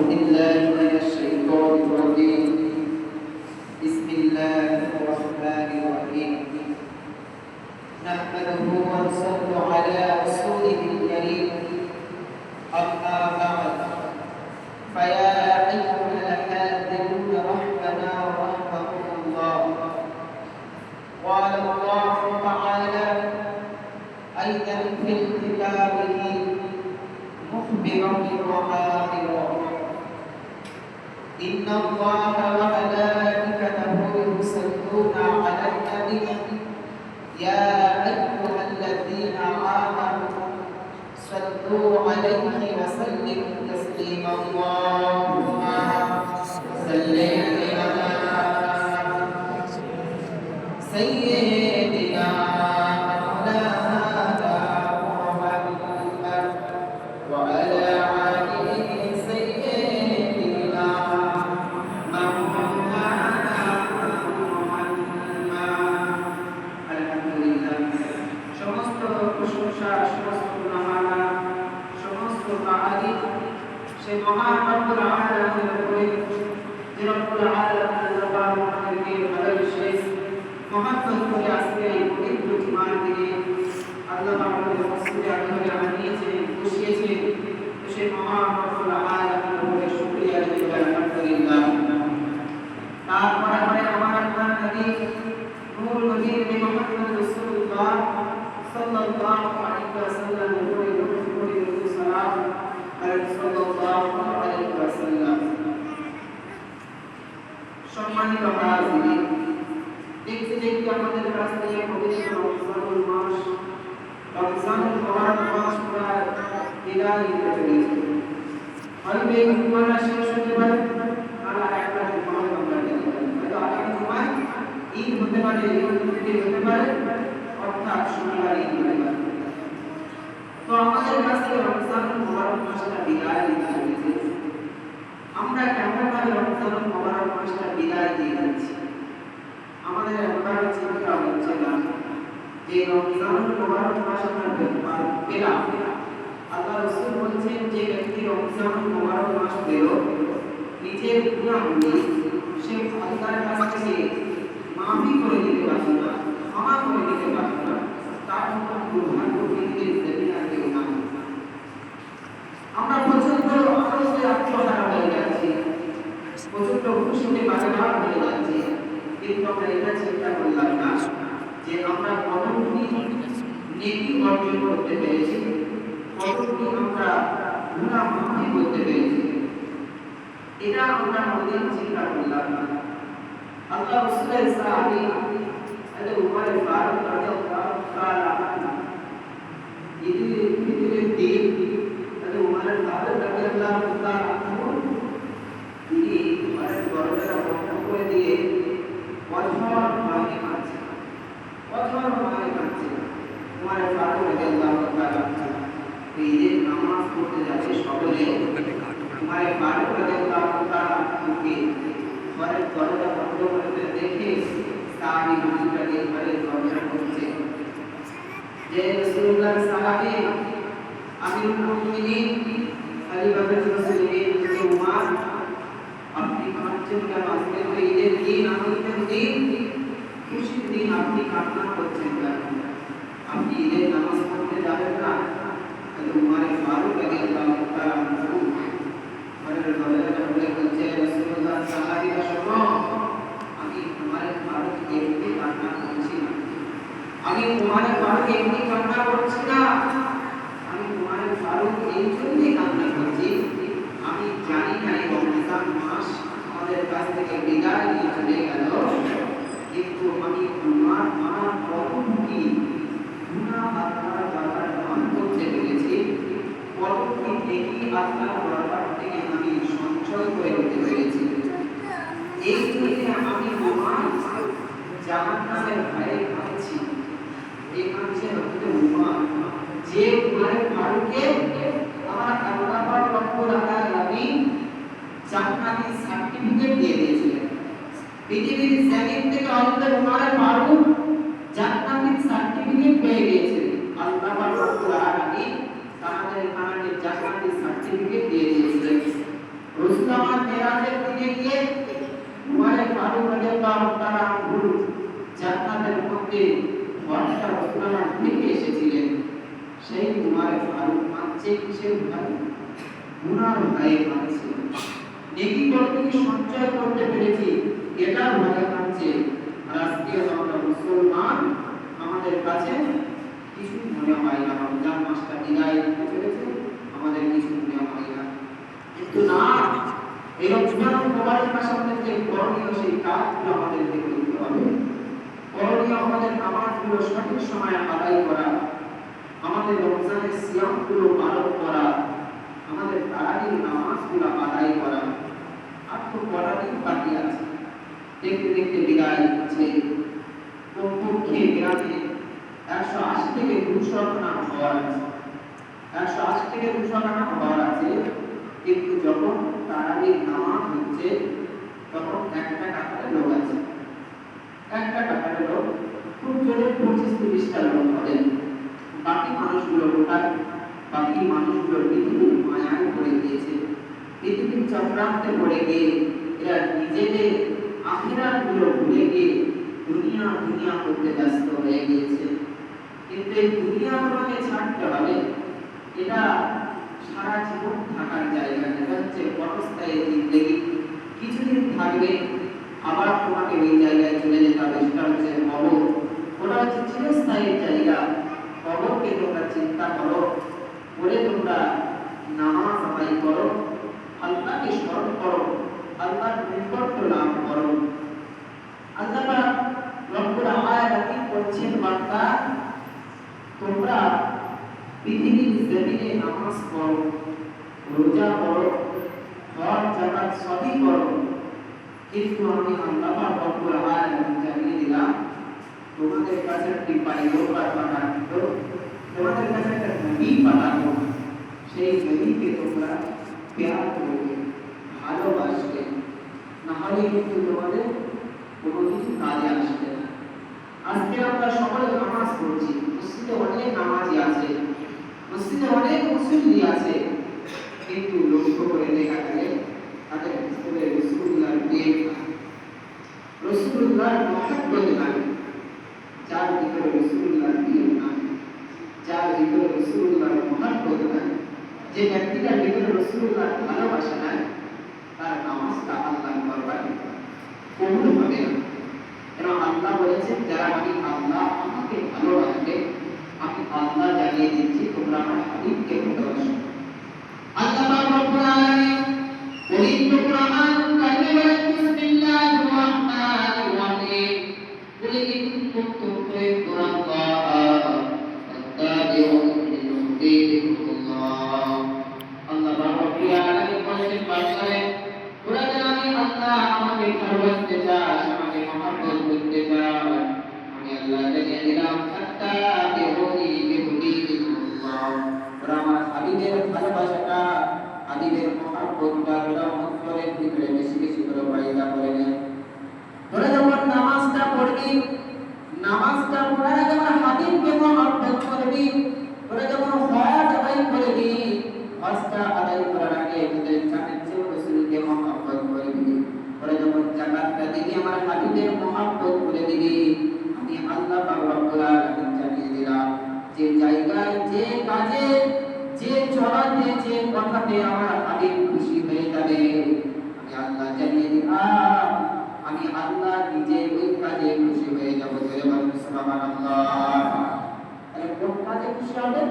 بالله من الشيطان الرجيم بسم الله الرحمن الرحيم نحمده ونصلي على رسوله الكريم أما بعد فيا أيها الحاذرون رحمنا ورحمكم الله قال الله تعالى أيضا في كتابه مخبرا وعامرا إن الله وملائكته يصلون على النبي يا أيها الذين آمنوا صلوا عليه وسلموا تسليما اللهم صل على سيدنا مولانا محمد وعلى آله سيدنا مولانا محمد আলহামদুলিল্লাহ সমস্ত প্রশংসা সমস্ত গুণগান সমস্ত তারিফ সেই মহান রব্বুল আলামিনের উপরে যে রব্বুল আলামিন আল্লাহ আমাদেরকে ভালোবেসে মহব্বত করে আজকে এই পবিত্র জুমার দিনে আল্লাহ আমাদের মসজিদে আল্লাহকে আনিয়েছে বসিয়েছে সেই মহান রব্বুল আলামিনের উপরে শুকরিয়া জানাই আলহামদুলিল্লাহ। তারপরে আমার আল্লাহ নবী নূর নবী মুহাম্মদ রাসূলুল্লাহ সাল্লাল্লাহু আলাইহি ওয়াসাল্লাম উপরে দরুদ সালাম সাল্লাল্লাহু আলাইহি ওয়াসাল্লাম। সম্মানিত হাজিরিন, দেখতে দেখতে আমাদের কাছ থেকে পবিত্র রমজানুল মাস রমজানুল মুবারক মাস প্রায় বিদায় নিতে চলেছে। হয়তো এই জুমাটা শেষ হতে পারে আর একটা জুমা আমরা দেখতে পারি, হয়তো আগামী জুমায় ঈদ হতে পারে, ঈদ হতে পারে, অর্থাৎ শনিবার ঈদ হতে পারে। তো আমাদের কাছ থেকে রমজানুল মুবারক মাসটা বিদায় নিতে চলেছে। আমরা কেমন ভাবে রমজানুল মুবারক মাসটা বিদায় দিয়ে যাচ্ছি? আমাদের একবার চিন্তা হচ্ছে না যে রমজানুল মুবারক মাস আমরা পেলাম। আল্লাহ রাসূল বলেছেন যে ব্যক্তি রমজানুল মুবারক মাস পেল নিজের গুনাহগুলি সে আল্লাহর কাছ থেকে মাফি করে দিতে পারবে না, ক্ষমা করে দিতে পারবে না, তার মতো দুর্ভাগ্য পৃথিবীর জমিনে আর কেউ নাই। আমরা প্রচন্ড আনন্দে আত্মহারা হয়ে যাচ্ছি, প্রচন্ড খুশিতে বাগেরহাট হয়ে যাচ্ছি, কিন্তু আমরা এটা চিন্তা করলাম না যে আমরা কতটুকু নেকি অর্জন করতে পেরেছি, কতটুকু আমরা গুনাহ মাফি করতে পেরেছি, এটা আমরা কোনদিন চিন্তা করলাম না। আল্লাহ রাসূলের সাহাবী হযরত উমর ফারুক রাদিয়াল্লাহু তাআলা ঈদের দিন হযরত উমর ফারুক রাদিয়াল্লাহু তাআলা তিনি উমরের দরজাটা বন্ধ করে দিয়ে কঠোর ভাবে কাঁদছে, কঠোর ভাবে কাঁদছে। উমর ফারুক রাদিয়াল্লাহু তাআলা ঈদের নামাজ পড়তে যাচ্ছে সকলে, উমর ফারুক রাদিয়াল্লাহু তাআলা ঘরের দরজা বন্ধ করতে দেখে সাহাবী হুজুরটাকে ঘরের দরজা খুলছে। যে রাসূলুল্লাহ সাহাবী আমিরুল মুমিনিন খলিফাতুর রাসূলিন উমর, আপনি কাঁদছেন কেন? আজকে তো ঈদের দিন, আনন্দের দিন, খুশির দিন, আপনি কান্না করছেন কেন? আপনি ঈদের নামাজ পড়তে যাবেন না? উমর ফারুক রাদিয়াল্লাহু তাআলা ঘরের দরজাটা খুলে বলছে, রাসূলুল্লাহ সাহাবীরা শোনো, আমি উমর ফারুক এমনি কান্না করছি না, আমি উমর ফারুক এমনি কান্না করছি না, আমি উমর ফারুক এই জন্যই কান্না করছি, আমি জানি না এই রমজান মাস আমাদের কাছ থেকে বিদায় নিয়ে চলে গেল, কিন্তু আমি আমার কতটুকু গুনাহ আল্লাহর দরবারে দান করতে পেরেছি, কতটুকু নেকি আল্লাহর দরবার থেকে আমি সঞ্চয় করে দিতে পেরেছি। এই জন্য আমি উমর জাহান্নামের ভয়ে কাঁদছি। এই কাঁদছে হযরত উমর, যে উমর ফারুককে আমার আল্লাহ রব্বুল আলামিন জান্নাতি সার্টিফিকেট দিয়ে দিয়েছিলেন। পৃথিবীর জমিন থেকে হযরত উমর ফারুক জান্নাতি সার্টিফিকেট পেয়ে গিয়েছিলেন। আল্লাহ রব্বুল আলামিন তাদের জান্নাতি সার্টিফিকেট দিয়ে দিয়েছিলেন। ফারুক রাদিয়াল্লাহু তাআলা আনহু জান্নাতের মধ্যে ঘরটা রাসূলুল্লাহ থেকে এসেছিলেন, সেই উমরে ফারুক মানছে কিসের ভয়? গুনার ভয়ে মানছে। নেকি করতে কি সঞ্চয় করতে পেরেছি এটা ভয়ে মানছে। আর আজকে আমরা মুসলমান, আমাদের কাছে কিছু মনে হয় না, রমজান মাসটা বিদায় হতে চলেছে, আমাদের কিছু মনে হয় না। কিন্তু না, এই রমজান মুবারক মাসের মধ্যে করণীয় সেই কাজগুলো আমাদেরকে করতে হবে। করণীয় আমাদের নামাজগুলো সঠিক সময়ে আদায় করা, আমাদের রমজানের সিয়ামগুলো পালন করা, আমাদের তারাবির নামাজগুলো আদায় করা। আর তো কটা দিন বাকি আছে, দেখতে দেখতে বিদায় হচ্ছে। কমপক্ষে গ্রামে 180 থেকে 200 খানা হওয়ার আছে, 180 থেকে 200 খানা হওয়ার আছে। কিন্তু যখন তারাবির নামাজ হচ্ছে তখন একটা কাতারে লোক আছে, একটা কাতারে লোক খুব জোরে 25-30টা লোক হবে। বাকি মানুষগুলো কোথায়? বাকি মানুষগুলো পৃথিবীর মায়ায় পড়ে গিয়েছে, পৃথিবীর চক্রান্তে পড়ে গিয়ে এরা নিজেদের আখিরাত গুলো ভুলে গিয়ে দুনিয়া দুনিয়া করতে ব্যস্ত হয়ে গিয়েছে। কিন্তু এই দুনিয়া আমাকে ছাড়তে হবে, এটা সারা জীবন থাকার জায়গা, এটা হচ্ছে ক্ষণস্থায়ী জিন্দেগি। কিছুদিন থাকবে, আবার তোমাকে ওই জায়গায় চলে যেতে হবে, সেটা হচ্ছে কবর। ওটা হচ্ছে চিরস্থায়ী জায়গা। কবরকে তোমরা চিন্তা করো, করে তোমরা নামাজ আদায় করো, আল্লাহকে স্মরণ করো, আল্লাহর নৈকট্য লাভ করো। আল্লাহ পাক রব্বুল আলামিন বলছেন, বান্দা তোমরা পৃথিবীর জমিনে নামাজ পড়ো, রোজা করো, হজ যাকাত সবই করো, কিন্তু আমি আল্লাহ পাক রব্বুল আলামিন জানিয়ে দিলাম তোমাদের কাছে একটি পয়গম্বর পাঠাবো, তোমাদের কাছে একটা নবী পাঠাবো। সেই নবীকে তোমরা প্যার করবে, ভালোবাসবে, না হলে কিন্তু তোমাদের কোনো কিছু কাজে আসবে না। আজকে আমরা সকলে নামাজ পড়ছি, মসজিদে অনেক নামাজি আছে, মসজিদে অনেক মুসল্লি আছে, কিন্তু লক্ষ্য করে দেখা গেলে তাদের ভিতরে রাসূলুল্লাহর প্রেম নাই, রাসূলুল্লাহর মহব্বত নাই। যার ভিতরে রাসূলুল্লাহর প্রেম নাই, যার ভিতরে রাসূলুল্লাহর মহব্বত নাই, যে ব্যক্তিটার ভিতরে রাসূলুল্লাহর ভালোবাসা নাই, তার নামাজটা আল্লাহর দরবারে কবুল হবে না। কারণ আল্লাহ বলেছেন, যারা আমি আল্লাহ আমাকে ভালোবাসবে, আমি আল্লাহ জানিয়ে দিচ্ছি তোমরা আমার হাবিবকে ভালোবাসো। আল্লাহ পাক রব্বুল আলামিন পবিত্র কোরআন কারিমে বলেন, বিসমিল্লাহির রাহমানির রাহিম, কুল ইন কুনতুম তুহিব্বুনাল্লাহ ফাত্তাবিউনি ইউহবিবকুমুল্লাহ। আল্লাহ পাক রব্বুল আলামিন বলেন, বান্দারে তোরা যেন আমি আল্লাহ আমাকে ভালোবাসতে চাস, আমাকে মহব্বত করতে চাস, আমি আল্লাহ জানিয়ে দিলাম ফাত্তাবিউনি ইউহবিবকুমুল্লাহ। তোরা আমার হাবিবের ভালোবাসাটা, হাবিবের মহব্বতটা তোরা অন্তরের ভিতরে বেশি বেশি করে পয়দা করে নে। তোরা যখন নামাজটা পড়বি, নামাজটা পড়ার আগে আমার হাবিবকে মহব্বত করবি। তোরা যখন হজ আদায় করবি, হজটা আদায় করার আগে তোদের জানের চেয়ে রাসূলকে মহব্বত করবি। তোরা যখন যাকাতটা দিবি, আমার হাবিবের মহব্বত করে দিবি। আমি আল্লাহ পাক রব্বুল আলামিন জানিয়ে দিলাম, যে জায়গায়, যে কাজে, যে চলাতে, যে কথাতে আমার হাবিব খুশি হয়ে যাবে, আমি আল্লাহ জানিয়ে দিলাম, আমি আল্লাহ নিজে ওই কাজে খুশি হয়ে যাব। জোরে বলুন সুবহানাল্লাহ। তাহলে কোন কাজে খুশি হবে?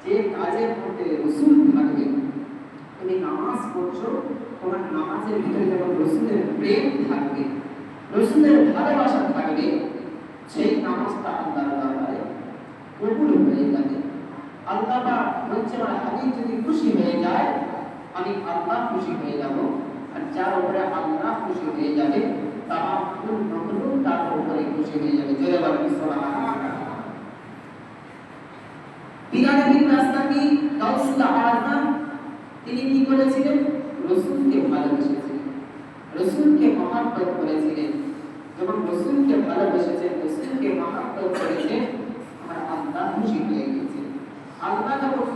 যে কাজের মধ্যে রাসূল থাকবে। তুমি নামাজ পড়ছো, তোমার নামাজের ভিতরে যখন রাসূলের প্রেম থাকবে, রাসূলের ভালোবাসা থাকবে, সেই নামাজটা আল্লাহর দরবারে কবুল হয়ে যাবে। আল্লাহ পাক বলছে, আমার হাবিব যদি খুশি হয়ে যায়, আমি আল্লাহ খুশি হয়ে যাব। আর যার উপরে আল্লাহ খুশি হয়ে যাবে, তামাম মাখলুক তার উপরে খুশি হয়ে যাবে। জোরে বলুন সুবহানাল্লাহ। বিরাট বিন রাস্তাকি গাউসুল আযম, তিনি কি করেছিলেন? রাসূলকে ভালোবেসেছিলেন, রাসূলকে মহব্বত করেছিলেন। যখন রাসূলকে ভালোবেসেছেন, রাসূলকে মহব্বত করেছেন, আমার আল্লাহ খুশি হয়ে গেছে। আল্লাহ যখন